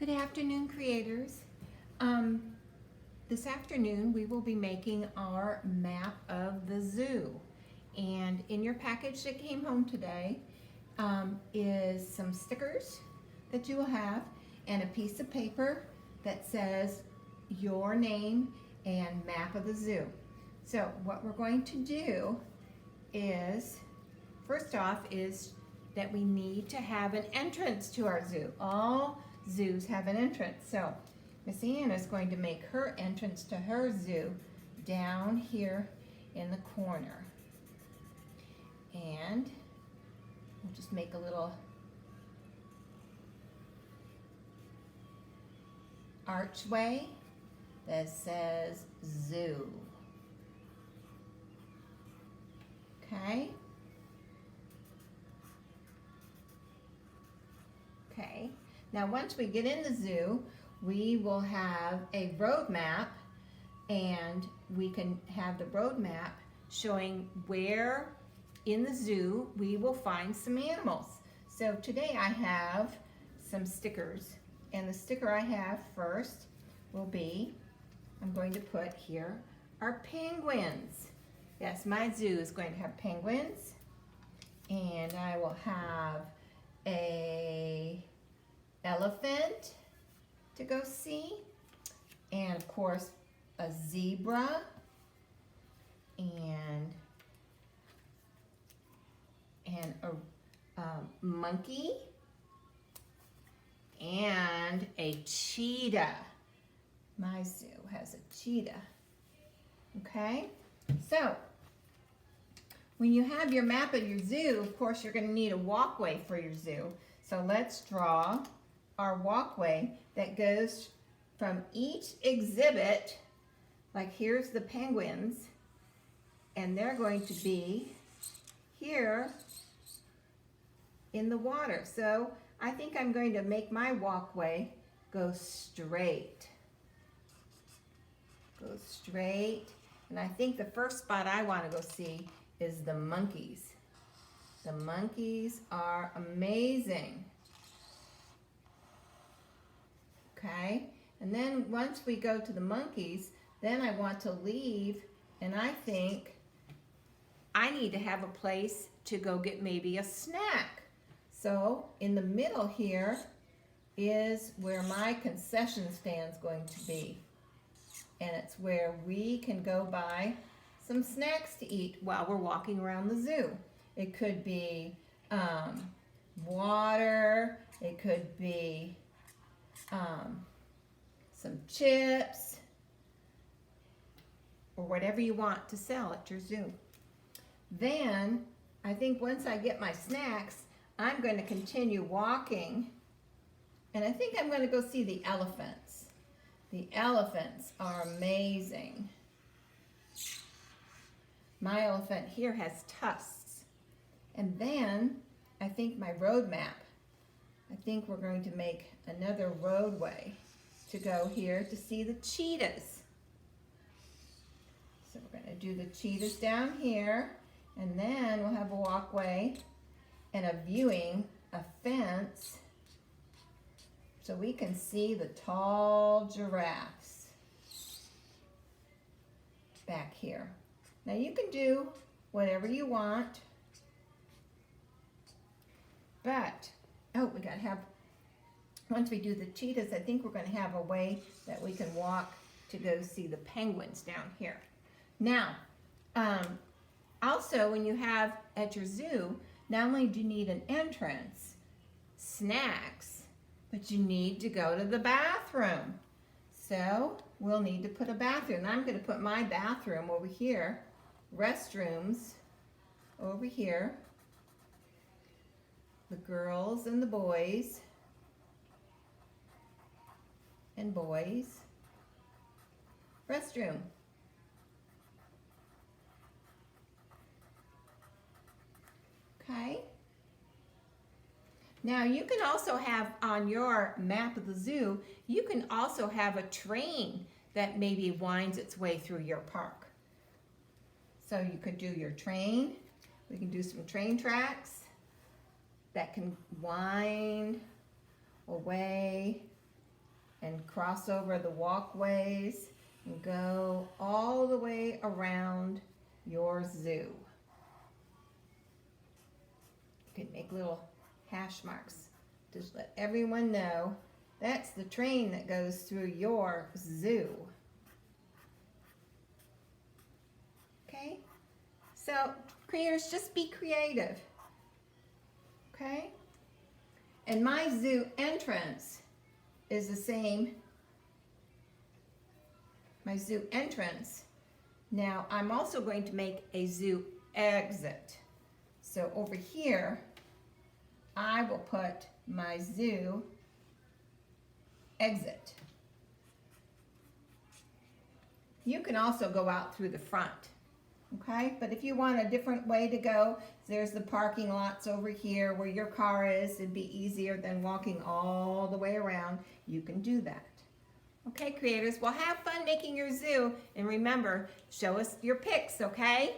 Good afternoon, creators. Um, this afternoon we will be making our map of the zoo. And in your package that came home today is some stickers that you will have and a piece of paper that says your name and map of the zoo. So what we're going to do is, first off, is that we need to have an entrance to our zoo. All zoos have an entrance. So Miss Ann is going to make her entrance to her zoo down here in the corner. And we'll just make a little archway that says zoo. Okay? Okay. Now once we get in the zoo, we will have a road map, and we can have the road map showing where in the zoo we will find some animals. So today I have some stickers, and the sticker I have first will be, I'm going to put here, our penguins. Yes, my zoo is going to have penguins, and I will have a elephant to go see, and of course a zebra, and a monkey, and a cheetah. My zoo has a cheetah. Okay, so when you have your map of your zoo, of course you're going to need a walkway for your zoo. So let's draw our walkway that goes from each exhibit. Like here's the penguins, and they're going to be here in the water. So I think I'm going to make my walkway go straight. Go straight. And I think the first spot I want to go see is the monkeys. The monkeys are amazing. Okay, and then once we go to the monkeys, then I want to leave, and I think I need to have a place to go get maybe a snack. So in the middle here is where my concession stand's going to be. And it's where we can go buy some snacks to eat while we're walking around the zoo. It could be water, it could be some chips, or whatever you want to sell at your zoo. Then, I think once I get my snacks, I'm going to continue walking, and I think I'm going to go see the elephants. The elephants are amazing. My elephant here has tusks. And then, I think my road map, I think we're going to make another roadway to go here to see the cheetahs. So we're going to do the cheetahs down here, and then we'll have a walkway and a viewing, a fence, so we can see the tall giraffes back here. Now you can do whatever you want, but, oh, we gotta have, once we do the cheetahs, I think we're gonna have a way that we can walk to go see the penguins down here. Now, also when you have at your zoo, not only do you need an entrance, snacks, but you need to go to the bathroom. So we'll need to put a bathroom. I'm gonna put my bathroom over here, restrooms over here, the girls and the boys, and boys, restroom. Okay. Now you can also have on your map of the zoo, you can also have a train that maybe winds its way through your park. So you could do your train. We can do some train tracks that can wind away and cross over the walkways and go all the way around your zoo. You can make little hash marks to let everyone know that's the train that goes through your zoo. Okay? So, creators, just be creative. Okay? And my zoo entrance is the same. My zoo entrance. Now, I'm also going to make a zoo exit. So over here, I will put my zoo exit. You can also go out through the front, okay? But if you want a different way to go, there's the parking lots over here where your car is. It'd be easier than walking all the way around. You can do that. Okay, creators, well, have fun making your zoo. And remember, show us your pics, okay?